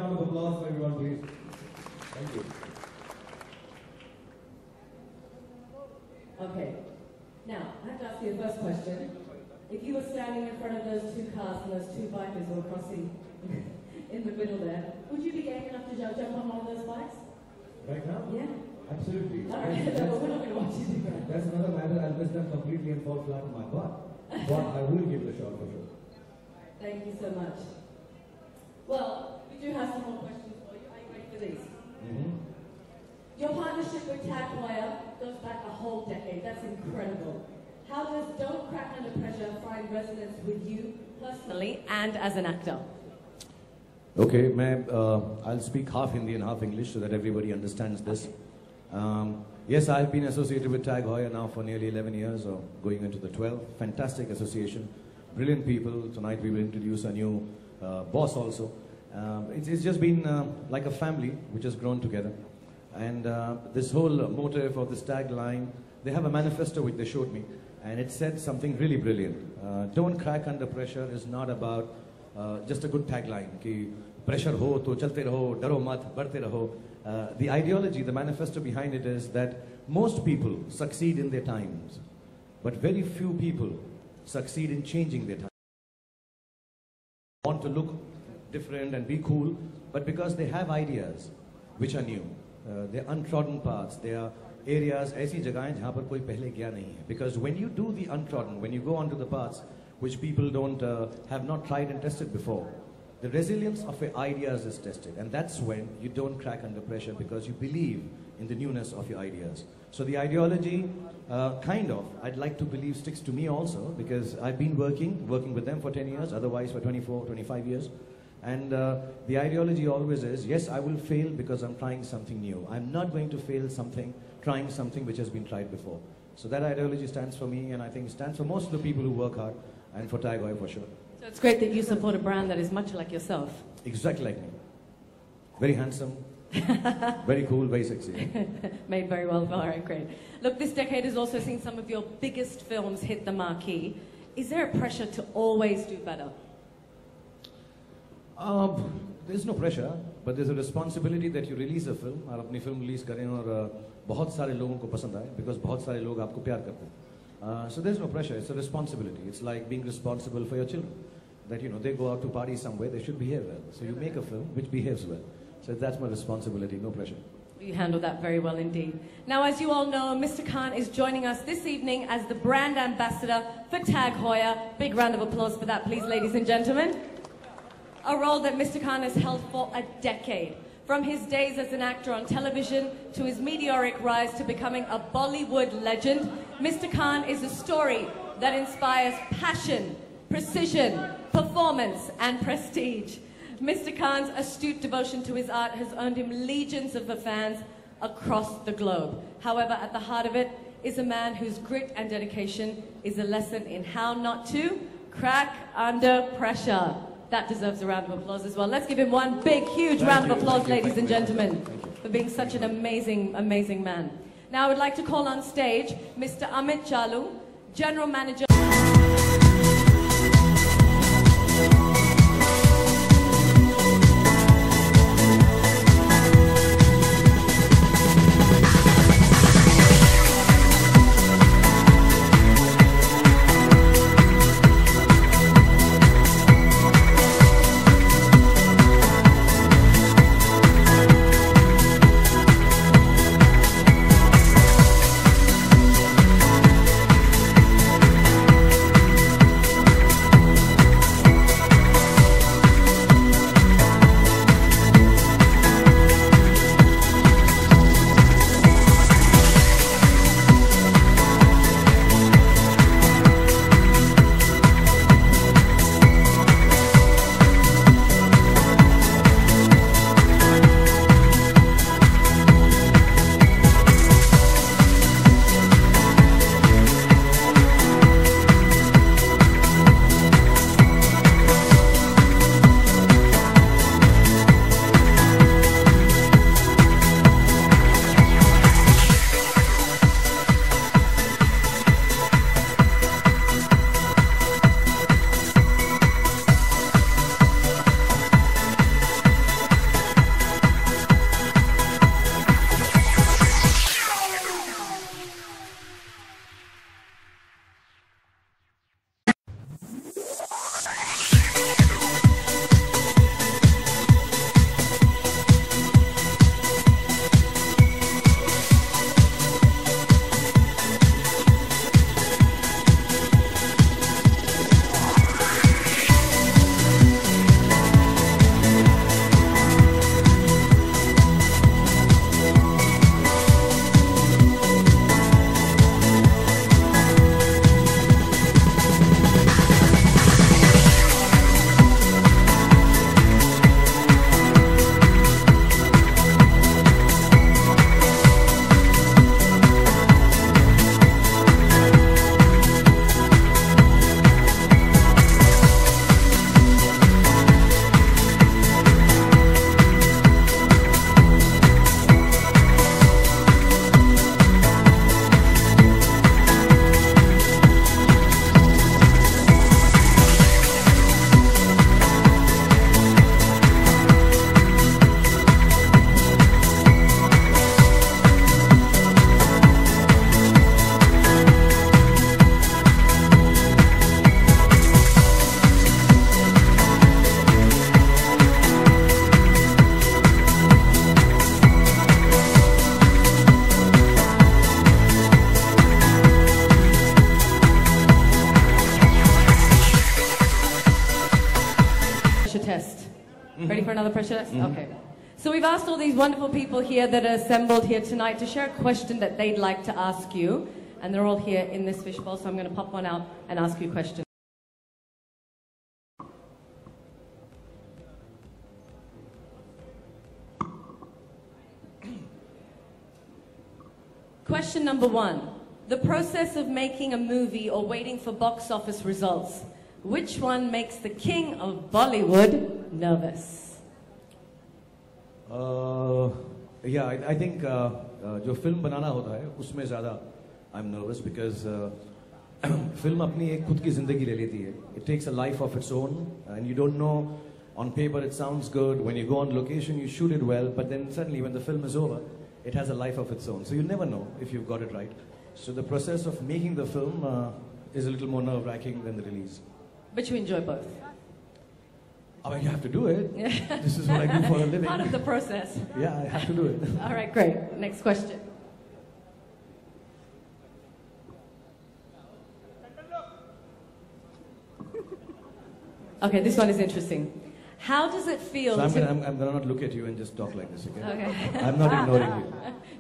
round of applause for everyone, please. Thank you. Okay. Now, I have to ask you the first question. If you were standing in front of those two cars and those two bikers who were crossing in the middle there, would you be game enough to jump on one of those bikes? Right now? Yeah. Absolutely. All right, no, we're not going to watch you do that. That's another matter. I'll miss them completely and fall flat on my butt. But I will give it a shot for sure. Thank you so much. Well, we do have some more questions for you. Are you ready for these? Your partnership with Tag Heuer goes back a whole decade. That's incredible. How does Don't Crack Under Pressure find resonance with you personally and as an actor? Okay, I'll speak half Hindi and half English so that everybody understands this. Yes, I've been associated with Tag Heuer now for nearly 11 years, or going into the 12. Fantastic association, brilliant people. Tonight we will introduce a new boss also. It's just been like a family which has grown together. And this whole motive of this tagline, they have a manifesto which they showed me, and it said something really brilliant. Don't crack under pressure is not about just a good tagline. Ki pressure ho to chalte raho, daro mat, बढ़ते raho. The ideology, the manifesto behind it is that most people succeed in their times, but very few people succeed in changing their times. Want to look different and be cool, but because they have ideas which are new. They're untrodden paths. They are areas, ऐसी जगहें जहाँ पर कोई पहले गया नहीं है. Because when you do the untrodden, when you go onto the paths which people don't have not tried and tested before, the resilience of your ideas is tested, and that's when you don't crack under pressure because you believe in the newness of your ideas. So the ideology, I'd like to believe sticks to me also, because I've been working with them for 10 years, otherwise for 24, 25 years. And the ideology always is, yes, I will fail because I'm trying something new. I'm not going to fail trying something which has been tried before. So that ideology stands for me, and I think it stands for most of the people who work hard, and for Tag Heuer for sure. So it's great that you support a brand that is much like yourself. Exactly like me. Very handsome, very cool, very sexy. Made very well. All right, great. Look, this decade has also seen some of your biggest films hit the marquee. Is there a pressure to always do better? There's no pressure, but there's a responsibility that you release a film, और अपनी film release करें और बहुत सारे लोगों को पसंद आए, because बहुत सारे लोग आपको प्यार करते हैं. So there's no pressure. It's a responsibility. It's like being responsible for your children. That they go out to party somewhere, they should behave well. So you make a film which behaves well. So that's my responsibility. No pressure. You handle that very well indeed. Now, as you all know, Mr. Khan is joining us this evening as the brand ambassador for Tag Heuer. Big round of applause for that, please, ladies and gentlemen. A role that Mr. Khan has held for a decade. From his days as an actor on television to his meteoric rise to becoming a Bollywood legend, Mr. Khan is a story that inspires passion, precision, performance, and prestige. Mr. Khan's astute devotion to his art has earned him legions of fans across the globe. However, at the heart of it is a man whose grit and dedication is a lesson in how not to crack under pressure. That deserves a round of applause as well. Let's give him one big, huge round of applause, ladies and gentlemen, for being such an amazing, amazing man. Now I would like to call on stage Mr. Amit Chalu, General Manager. Ready for another pressure test? Okay. So we've asked all these wonderful people here that are assembled here tonight to share a question that they'd like to ask you. And they're all here in this fishbowl, so I'm going to pop one out and ask you a question. Question number one. The process of making a movie or waiting for box office results. Which one makes the king of Bollywood nervous? Yeah, I think जो film बनाना होता है उसमें ज़्यादा I'm nervous because film अपनी एक खुद की ज़िंदगी ले लेती है. It takes a life of its own and you don't know. On paper it sounds good. When you go on location you shoot it well, but then suddenly when the film is over, it has a life of its own. So you never know if you've got it right. So the process of making the film is a little more nerve-wracking than the release. But you enjoy both. I mean, you have to do it. This is what I do for a living. Part of the process. Yeah, I have to do it. All right, great. Next question. Okay, this one is interesting. How does it feel So I'm to... gonna not look at you and just talk like this, okay? Okay. I'm not ignoring you.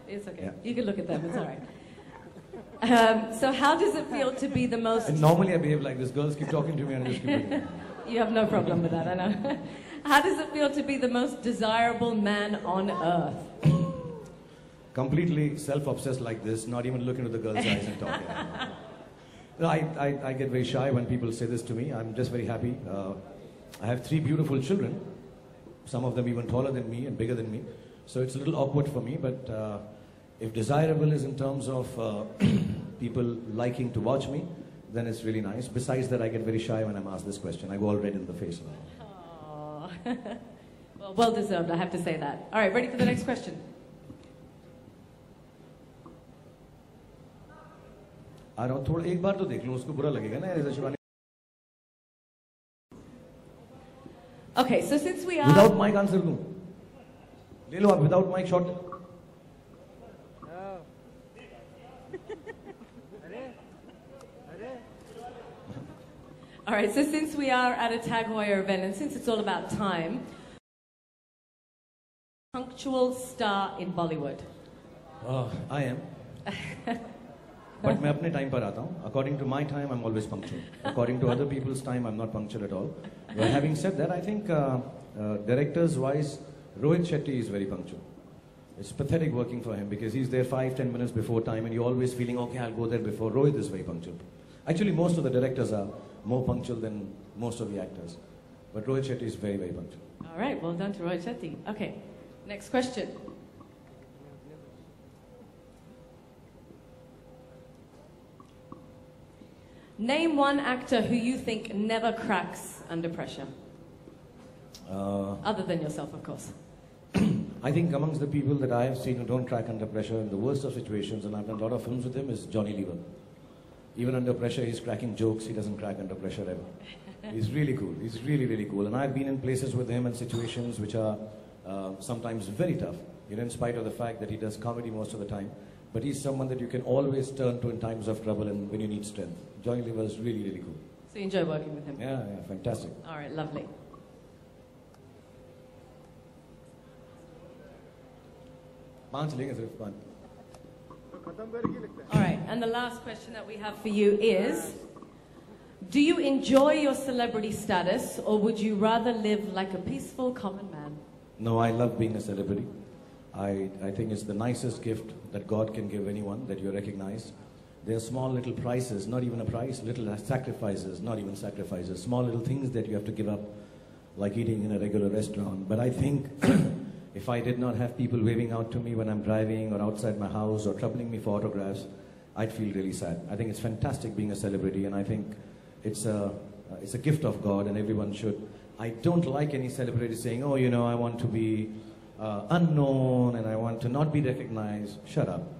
It's okay. Yeah. You can look at them, it's all right. So how does it feel to be the most... And normally I behave like this. Girls keep talking to me and I just keep looking. You have no problem with that, I know. How does it feel to be the most desirable man on earth? Completely self-obsessed like this, not even look into the girl's eyes and talk. Yeah. No, I get very shy when people say this to me. I'm just very happy. I have 3 beautiful children, some of them even taller than me and bigger than me. So it's a little awkward for me, but if desirable is in terms of people liking to watch me, then it's really nice. Besides that, I get very shy when I'm asked this question. I go all red in the face. Oh. Well deserved, I have to say that. All right, ready for the next question? आ रहा हूँ थोड़ा एक बार तो देख लो उसको बुरा लगेगा ना ऐसा Shivani. Okay, so since we are... Without mic answer दूँ. ले लो आप without mic shot. All right, so since we are at a Tag Heuer event and since it's all about time, punctual star in Bollywood. I am. But मैं अपने time पर आता हूँ. According to my time, I'm always punctual. According to other people's time, I'm not punctual at all. But having said that, I think directors-wise, Rohit Shetty is very punctual. It's pathetic working for him because he's there 5-10 minutes before time and you're always feeling, okay, I'll go there before. Rohit is very punctual. Actually, most of the directors are more punctual than most of the actors. But Rohit Shetty is very, very punctual. All right, well done to Rohit Shetty. Okay, next question. Name one actor who you think never cracks under pressure. Other than yourself, of course. I think amongst the people that I have seen who don't crack under pressure in the worst of situations, and I've done a lot of films with him, is Johnny Lever. Even under pressure, he's cracking jokes. He doesn't crack under pressure ever. He's really cool. He's really, really cool. And I've been in places with him in situations which are sometimes very tough, you know, in spite of the fact that he does comedy most of the time. But he's someone that you can always turn to in times of trouble and when you need strength. Johnny Lever is really, really cool. So you enjoy working with him? Yeah, yeah, fantastic. All right, lovely. All right, and the last question that we have for you is, do you enjoy your celebrity status or would you rather live like a peaceful common man? No, I love being a celebrity. I think it's the nicest gift that God can give anyone, that you're recognized. There are small little prices, not even a price, little sacrifices, not even sacrifices, small little things that you have to give up, like eating in a regular restaurant. But I think if I did not have people waving out to me when I'm driving or outside my house or troubling me for autographs, I'd feel really sad. I think it's fantastic being a celebrity, and I think it's a gift of God, and everyone should. I don't like any celebrity saying, oh, you know, I want to be unknown and I want to not be recognized. Shut up.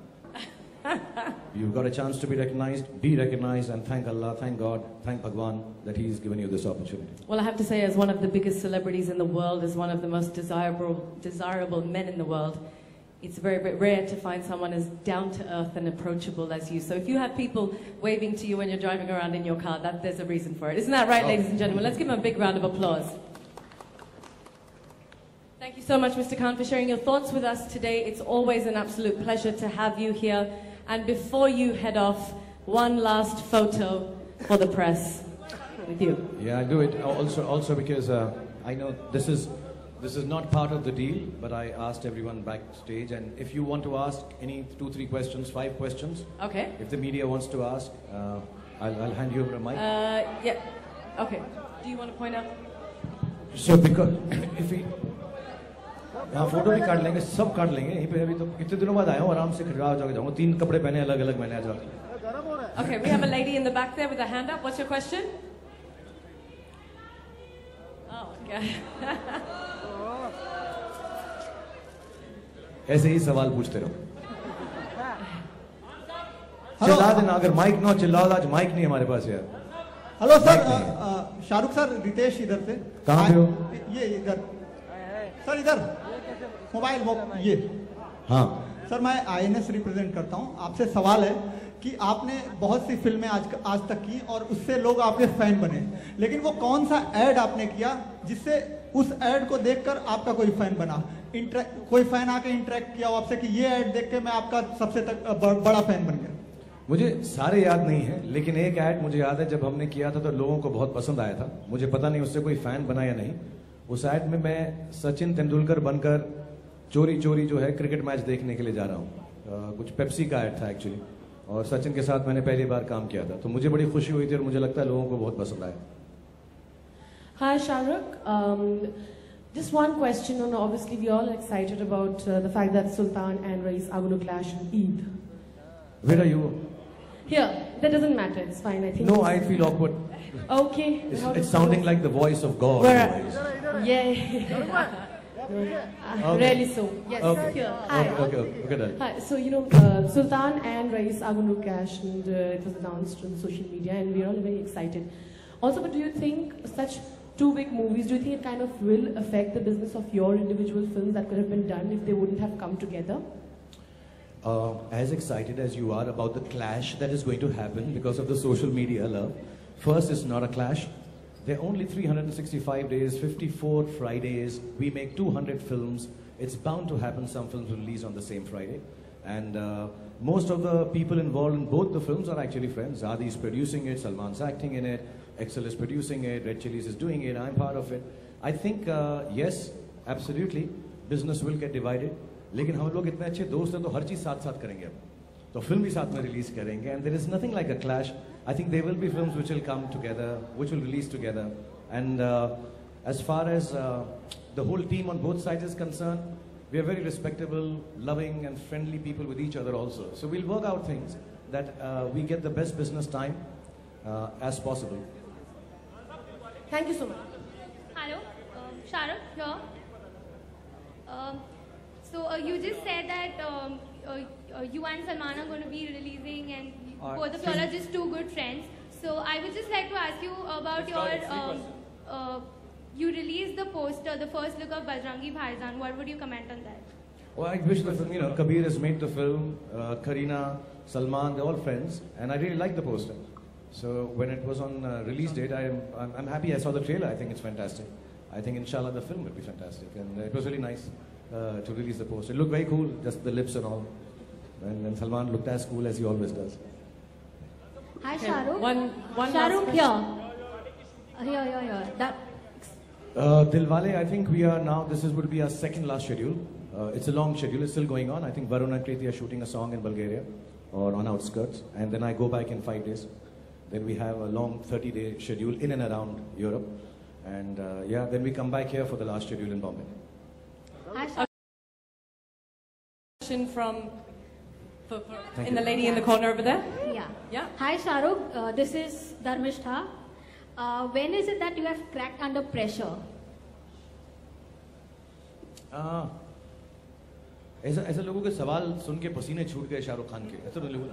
You've got a chance to be recognized, and thank Allah, thank God, thank Bhagwan that He's given you this opportunity. Well, I have to say, as one of the biggest celebrities in the world, as one of the most desirable men in the world, it's very, very rare to find someone as down-to-earth and approachable as you. So if you have people waving to you when you're driving around in your car, there's a reason for it. Isn't that right, ladies and gentlemen? Let's give them a big round of applause. Thank you so much, Mr. Khan, for sharing your thoughts with us today. It's always an absolute pleasure to have you here. And before you head off, one last photo for the press with you. Yeah, I do it also because I know this is not part of the deal, but I asked everyone backstage, and if you want to ask any 2, 3 questions, 5 questions, Okay. if the media wants to ask, I'll hand you over a mic. Yeah. Okay. Do you want to point out? So because if we यहाँ photo भी काट लेंगे, सब काट लेंगे यहीं पे। अभी तो कितने दिनों बाद आया हूँ, आराम से खिलवा जाऊँगा। 3 कपड़े पहने अलग-अलग मैंने आज। Okay, we have a lady in the back there with a hand up. What's your question? Oh, okay. ऐसे ही सवाल पूछते रहो। चिल्ला देना, अगर माइक ना चिल्लाओ, आज माइक नहीं हमारे पास यार। Hello sir, Shahrukh sir, Ritesh इधर से। कहाँ पे हो? ये इधर सर, इधर मोबाइल ये। हाँ सर, मैं INS रिप्रेजेंट करता हूँ। आपसे सवाल है कि आपने बहुत सी फिल्में आज तक की और उससे लोग आपके फैन बने, लेकिन वो कौन सा ऐड आपने किया जिससे उस ऐड को देखकर आपका कोई फैन बना? कोई फैन आके इंटरेक्ट किया हो आपसे कि ये ऐड देख के मैं आपका सबसे बड़ा फैन बन गया? मुझे सारे याद नहीं है, लेकिन एक ऐड मुझे याद है, जब हमने किया था तो लोगों को बहुत पसंद आया था। मुझे पता नहीं उससे कोई फैन बना या नहीं। उस ऐड में मैं सचिन तेंदुलकर बनकर चोरी चोरी जो है क्रिकेट मैच देखने के लिए जा रहा हूँ। कुछ पेप्सी का ऐड था एक्चुअली, और सचिन के साथ मैंने पहली बार काम किया था, तो मुझे बड़ी खुशी हुई थी और मुझे लगता है लोगों को बहुत पसंद आया। Hi Shahrukh, just one question. And obviously we all excited about the fact that Sultan and Raees are going to clash on Eid. Where are you? Here, that doesn't matter. It's fine. I think. No, I feel awkward. Okay. It's sounding like the voice of God. Where? Yeah. Really so. Yes. Okay. Here. Hi. Okay, done. Hi. So Sultan and Raees are going to clash, and it was announced on social media, and we're all very excited. Also, but do you think such 2 big movies, do you think it kind of will affect the business of your individual films that could have been done if they wouldn't have come together? As excited as you are about the clash that is going to happen because of the social media love, first, it's not a clash. There are only 365 days, 54 Fridays. We make 200 films. It's bound to happen. Some films will release on the same Friday. And most of the people involved in both the films are actually friends. Adi is producing it, Salman's acting in it, Excel is producing it, Red Chillies is doing it, I'm part of it. I think, yes, absolutely, business will get divided. लेकिन हम लोग इतने अच्छे दोस्त हैं तो हर चीज़ साथ साथ करेंगे अब, तो फिल्म भी साथ में रिलीज करेंगे, and there is nothing like a clash. I think there will be films which will come together, which will release together, and as far as the whole team on both sides is concerned, we are very respectable, loving and friendly people with each other also. So we'll work out things that we get the best business time as possible. Thank you so much. Hello, Shahrukh here. So you just said that you and Salman are going to be releasing, and both of you are just 2 good friends. So I would just like to ask you about your. You released the poster, the first look of Bajrangi Bhaijaan. What would you comment on that? Well, I wish the film, Kabir has made the film, Kareena, Salman, they're all friends, and I really like the poster. So when it was on release date, I'm happy. I saw the trailer. I think it's fantastic. I think inshallah the film will be fantastic, and it was really nice to release the poster. It looked very cool, just the lips and all, and Salman looked as cool as he always does. Hi, Shahrukh. One Shahrukh last here. That. Dilwale, I think we are now, would be our second last schedule. It's a long schedule, it's still going on. I think Varun and Kriti are shooting a song in Bulgaria or on outskirts, and then I go back in 5 days. Then we have a long 30-day schedule in and around Europe, and then we come back here for the last schedule in Bombay. Hi, Shahrukh. question from the lady in the corner over there. Yeah. Hi, Shahrukh. This is Dharmishtha. When is it that you have cracked under pressure? ऐसा लोगों के सवाल सुन के पसीने छूट गए शाहरुख खान के, ऐसा लोगों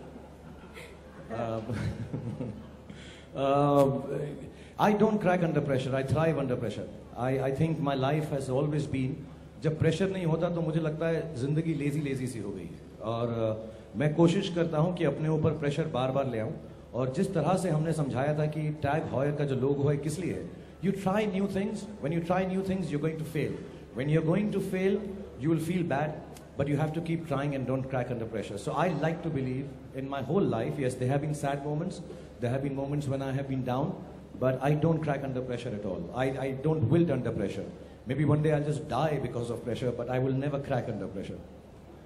I don't crack under pressure. I thrive under pressure. I think my life has always been, जब प्रेशर नहीं होता तो मुझे लगता है जिंदगी लेजी सी हो गई है, और मैं कोशिश करता हूँ कि अपने ऊपर प्रेशर बार बार ले आऊँ, और जिस तरह से हमने समझाया था कि टैग हॉयर का जो लोगो है किस लिए है, you try new things. When you try new things, you're going to fail. When you're going to fail, you will feel bad, but you have to keep trying and don't crack under pressure. So I like to believe in my whole life, yes, there have been sad moments, there have been moments when I have been down, but I don't crack under pressure at all. I don't wilt under pressure. Maybe one day I'll just die because of pressure, but I will never crack under pressure.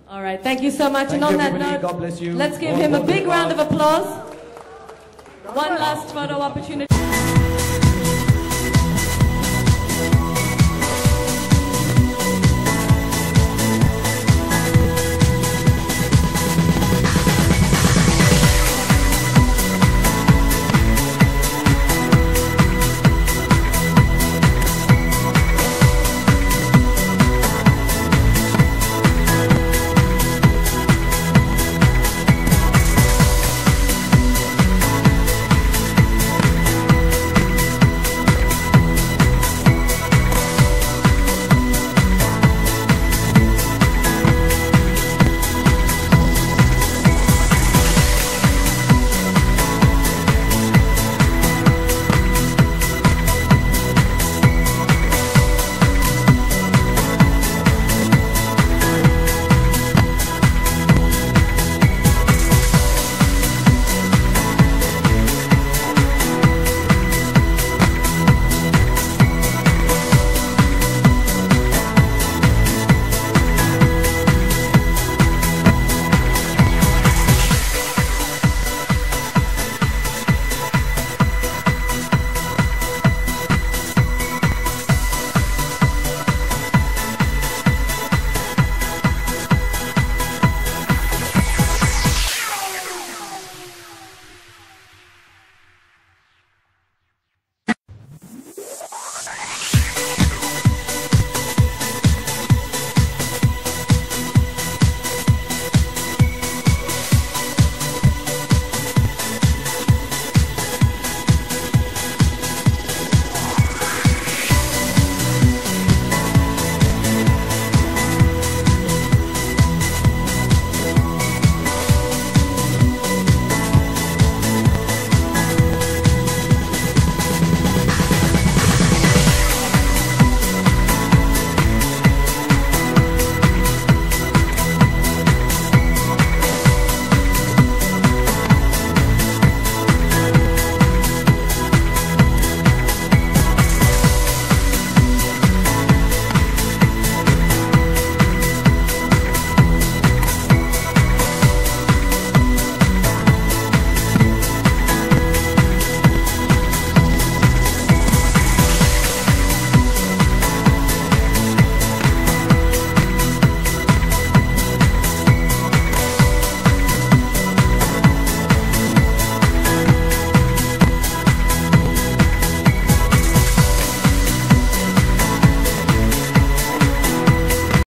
All right, thank you so much. Thank and on you, that everybody. note, God bless you. let's give All him a God big bless. round of applause. One last photo opportunity.